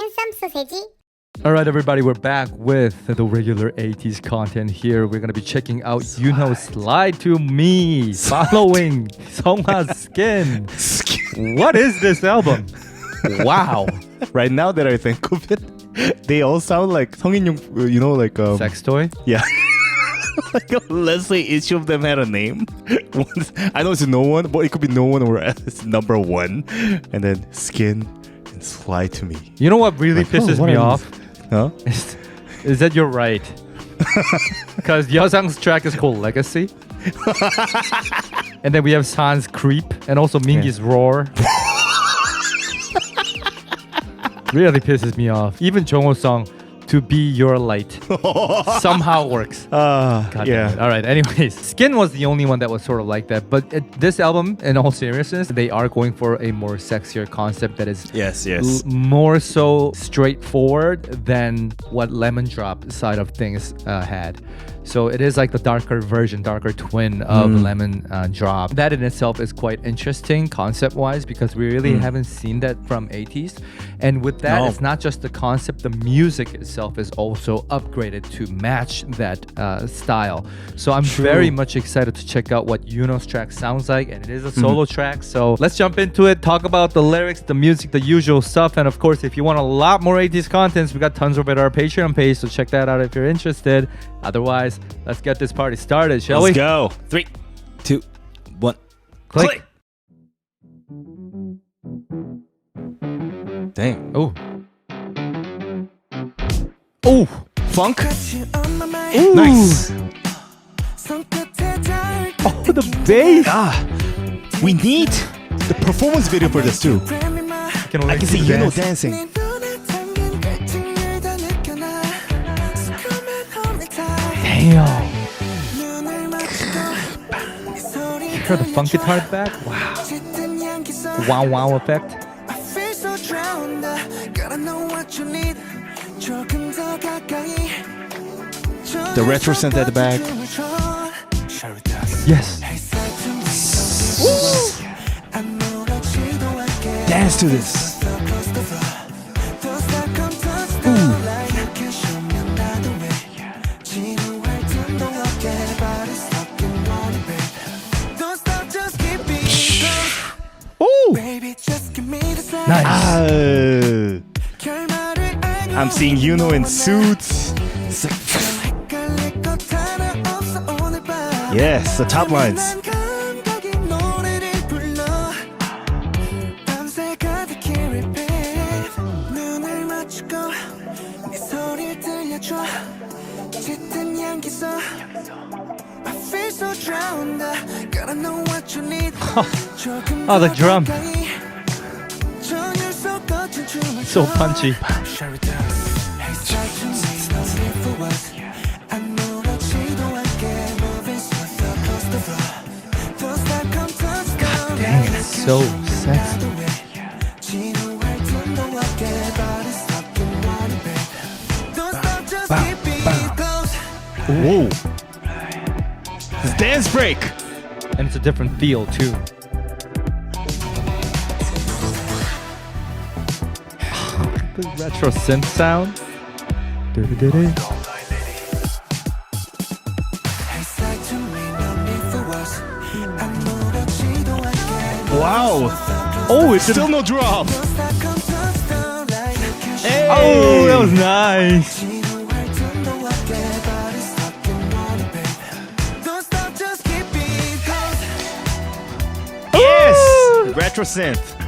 핸섬 소세지. Alright everybody, we're back with the regular ATEEZ content here. We're going to be checking out Yunho Slide to Me following Seonghwa Skin. What is this album? Wow. Right now that I think of it, they all sound like 성인용, you know, like Sex toy? Yeah. Like let's say each of them had a name. I know it's no one, but it could be no one or it's number one, and then Skin and Slide to Me. You know what really Like, pisses what me are off? Huh? Is that you're right. Because Yeosang's track is called Legacy. And then we have San's Creep and also Mingi's Roar. Really pisses me off. Even Jongho's song To Be Your Light somehow works. God damn it. All right. Anyways, Skin was the only one that was sort of like that. But this album, in all seriousness, they are going for a more sexier concept that is more so straightforward than what Lemon Drop side of things had. So it is like the darker version, darker twin of Lemon Drop. That in itself is quite interesting concept-wise because we really haven't seen that from ATEEZ. And with that, it's not just the concept, the music itself is also upgraded to match that style. So I'm very much excited to check out what Yunho's track sounds like, and it is a solo track. So let's jump into it, talk about the lyrics, the music, the usual stuff. And of course, if you want a lot more ATEEZ contents, we got tons of it on our Patreon page, so check that out if you're interested. Otherwise, let's get this party started, shall we? Let's go. 3, 2, 1. Click. Dang. Oh. Oh. Funk. Ooh. Nice. Oh, the bass. We need the performance video for this too. I can see Yunho dancing. Damn. Hear the funk guitar at the back? Wow. Wow effect. The retro synth at the back. Yes. Dance to this. Nice. I'm seeing Yunho in suits. Yes, the top lines. Oh, the drum. So punchy. God dang, it's so sexy. Whoa. It's dance break. And it's a different feel too. The retro synth sound. Wow. Oh, it's Still no drop. Hey. Oh, that was nice. Yes. Retro synth.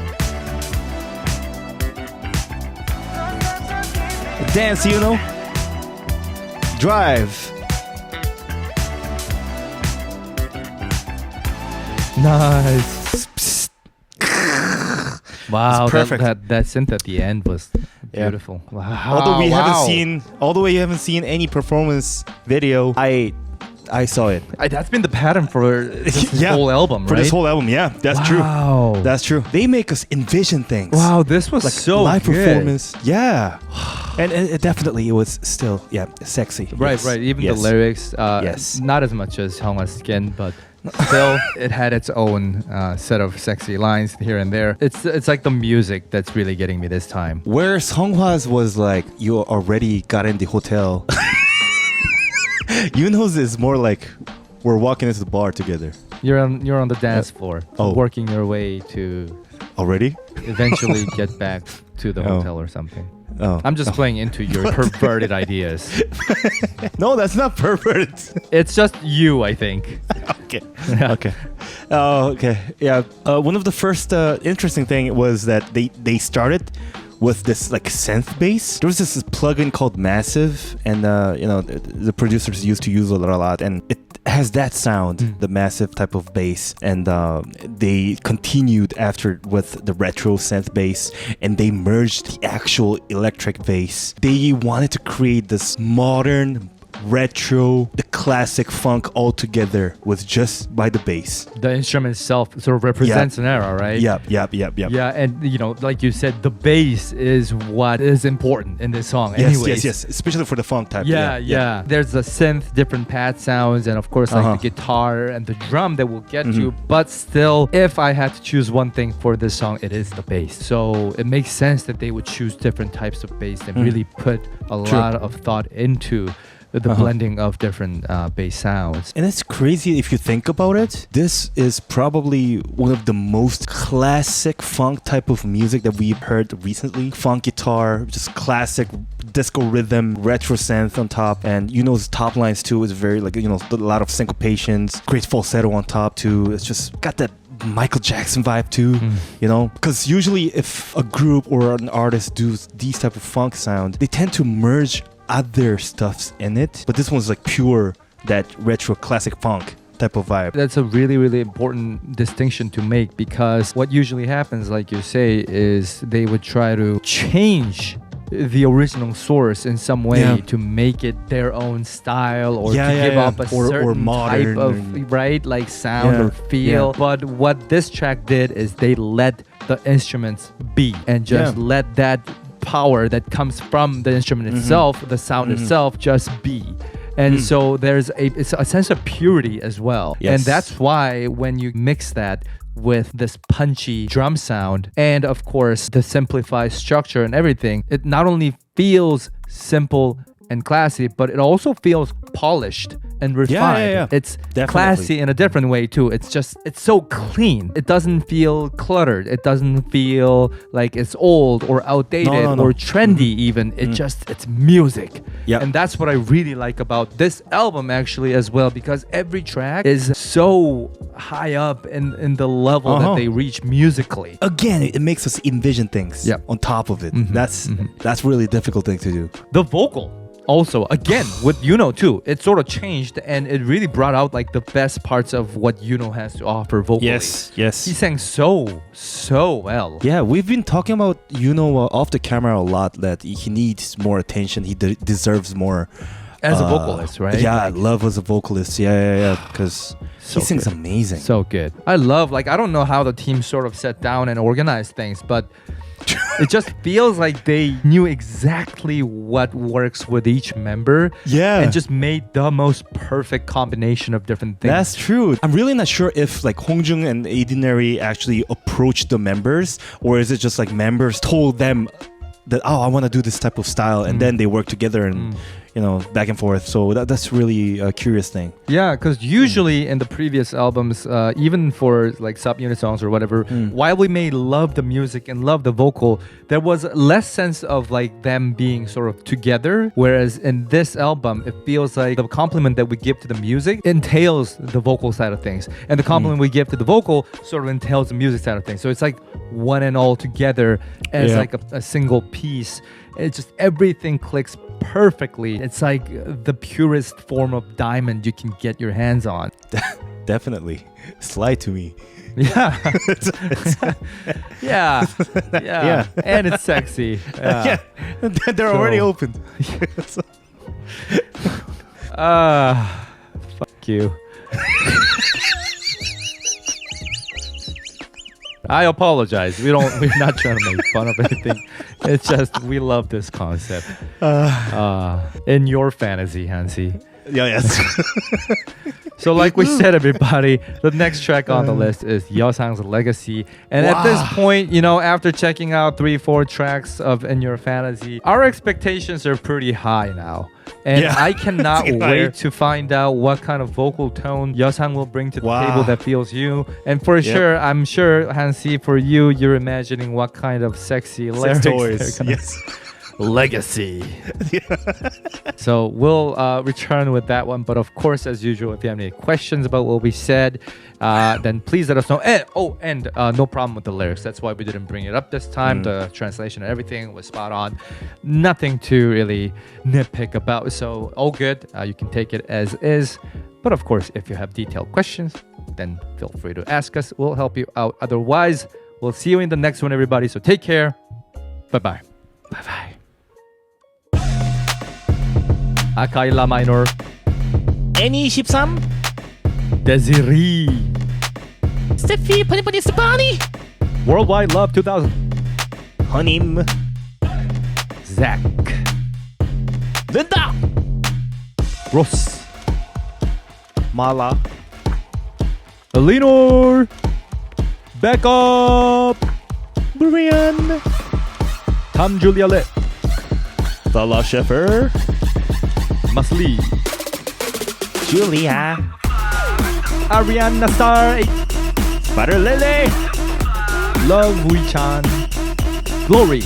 Dance, Yunho. Drive. Nice. Wow, perfect. That synth at the end was beautiful. Wow. Although we haven't seen any performance video, I saw it. That's been the pattern for this whole album, right? For this whole album, yeah, that's true. Wow. That's true. They make us envision things. Wow, this was like so live good. performance. Yeah. And it definitely, it was still, sexy. Right. Even the lyrics, Yes. not as much as Seonghwa Skin, but still it had its own set of sexy lines here and there. It's like the music that's really getting me this time. Where Seonghwa's was like you already got in the hotel. Yunho's is more like we're walking into the bar together. You're on the dance floor, working your way to already eventually get back to the hotel or something. I'm just playing into your perverted ideas. No, that's not perverted. It's just you, I think. Okay. Okay. Okay. Yeah. One of the first interesting thing was that they started with this like synth bass. There was this plugin called Massive, and the producers used to use it a lot, and it has that sound, the Massive type of bass, and they continued after with the retro synth bass, and they merged the actual electric bass. They wanted to create this modern retro, the classic funk all together with just by the bass. The instrument itself sort of represents an era, right? Yep. Yeah, and like you said, the bass is what is important in this song. Anyways. Yes, especially for the funk type. Yeah. There's the synth, different pad sounds, and of course like the guitar and the drum that we'll get to. But still, if I had to choose one thing for this song, it is the bass. So it makes sense that they would choose different types of bass and really put a lot of thought into the blending of different bass sounds. And it's crazy if you think about it. This is probably one of the most classic funk type of music that we've heard recently. Funk guitar, just classic disco rhythm, retro synth on top, and his top lines too is very like a lot of syncopations, great falsetto on top too. It's just got that Michael Jackson vibe too, because usually if a group or an artist do these type of funk sound, they tend to merge other stuffs in it, but this one's like pure that retro classic funk type of vibe. That's a really, really important distinction to make, because what usually happens, like you say, is they would try to change the original source in some way to make it their own style, or to give up a certain modern type of like sound or feel. But what this track did is they let the instruments be and just let that power that comes from the instrument itself, the sound itself, just be. And so there's it's a sense of purity as well. And that's why when you mix that with this punchy drum sound and of course the simplified structure and everything, it not only feels simple and classy, but it also feels polished and refined. It's classy in a different way too. It's so clean. It doesn't feel cluttered. It doesn't feel like it's old or outdated or trendy even. It's music. And that's what I really like about this album actually as well, because every track is so high up in the level that they reach musically. Again, it makes us envision things on top of it. That's really a difficult thing to do. The vocal also, again, with Yunho too, it sort of changed and it really brought out like the best parts of what Yunho has to offer vocally. Yes. He sang so well. Yeah, we've been talking about Yunho off the camera a lot, that he needs more attention. He deserves more. As a vocalist, right? Yeah, I love as a vocalist. Yeah. Because he sings amazing. So good. I don't know how the team sort of sat down and organized things, but it just feels like they knew exactly what works with each member. And just made the most perfect combination of different things. That's true. I'm really not sure if like Hongjoong and Ordinary actually approached the members, or is it just like members told them that, I want to do this type of style, and then they work together and back and forth. So that's really a curious thing. Yeah, because usually in the previous albums, even for like subunit songs or whatever, while we may love the music and love the vocal, there was less sense of like them being sort of together. Whereas in this album, it feels like the compliment that we give to the music entails the vocal side of things, and the compliment we give to the vocal sort of entails the music side of things. So it's like one and all together as like a single piece. It's just everything clicks perfectly. It's like the purest form of diamond you can get your hands on. Definitely. Slide to me. Yeah. Yeah. And it's sexy. Yeah. They're already open. Fuck you. I apologize. We're not trying to make fun of anything. It's just we love this concept. In your fantasy, Hansi. Yeah, yes. So like we said, everybody, the next track on the list is Yeosang's Legacy. And at this point, you know, after checking out 3-4 tracks of In Your Fantasy, our expectations are pretty high now. And I cannot wait to find out what kind of vocal tone Yeosang will bring to the table that feels you. And for sure, I'm sure, Hansi, for you, you're imagining what kind of sexy lyrics toys. they're gonna Legacy. So we'll return with that one. But of course, as usual, if you have any questions about what we said, then please let us know. And no problem with the lyrics. That's why we didn't bring it up this time. The translation and everything was spot on. Nothing to really nitpick about. So all good. You can take it as is. But of course, if you have detailed questions, then feel free to ask us. We'll help you out. Otherwise, we'll see you in the next one, everybody. So take care. Bye-bye. Bye-bye. 아카일라 마이너 N23 데지리 스테피 파니파니 스파니 Worldwide Love 2000 허님 Zach 른다 로스 말라 엘리노르 백업 브리안 탐 줄리아렛 달라 셰퍼 마슬리 줄리아 아리아나 스타 바를레레 Love 위찬 Glory